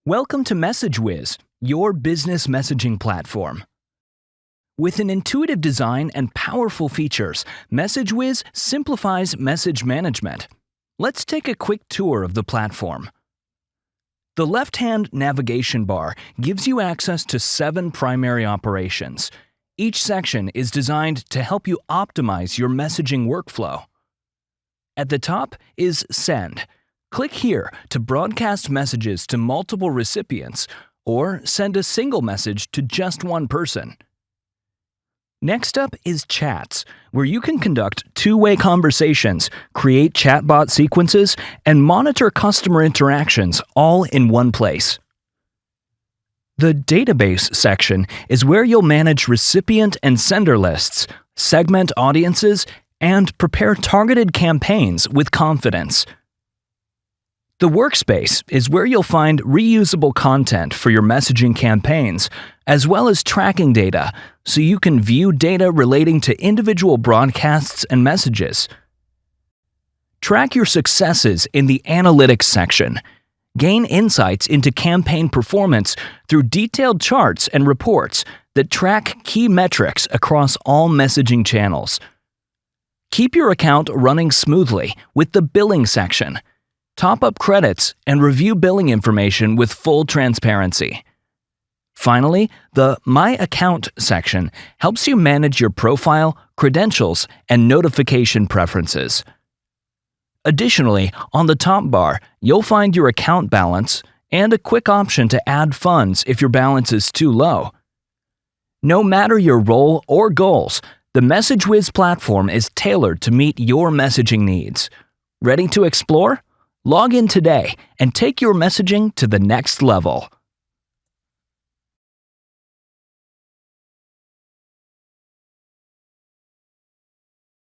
Welcome to MessageWhiz, your business messaging platform. With an intuitive design and powerful features, MessageWhiz simplifies message management. Let's take a quick tour of the platform. The left-hand navigation bar gives you access to 7 primary operations. Each section is designed to help you optimize your messaging workflow. At the top is Send. Click here to broadcast messages to multiple recipients or send a single message to just one person. Next up is Chats, where you can conduct two-way conversations, create chatbot sequences, and monitor customer interactions all in one place. The Database section is where you'll manage recipient and sender lists, segment audiences, and prepare targeted campaigns with confidence. The Workspace is where you'll find reusable content for your messaging campaigns, as well as tracking data, so you can view data relating to individual broadcasts and messages. Track your successes in the Analytics section. Gain insights into campaign performance through detailed charts and reports that track key metrics across all messaging channels. Keep your account running smoothly with the Billing section. Top up credits and review billing information with full transparency. Finally, the My Account section helps you manage your profile, credentials, and notification preferences. Additionally, on the top bar, you'll find your account balance and a quick option to add funds if your balance is too low. No matter your role or goals, the MessageWhiz platform is tailored to meet your messaging needs. Ready to explore? Log in today and take your messaging to the next level.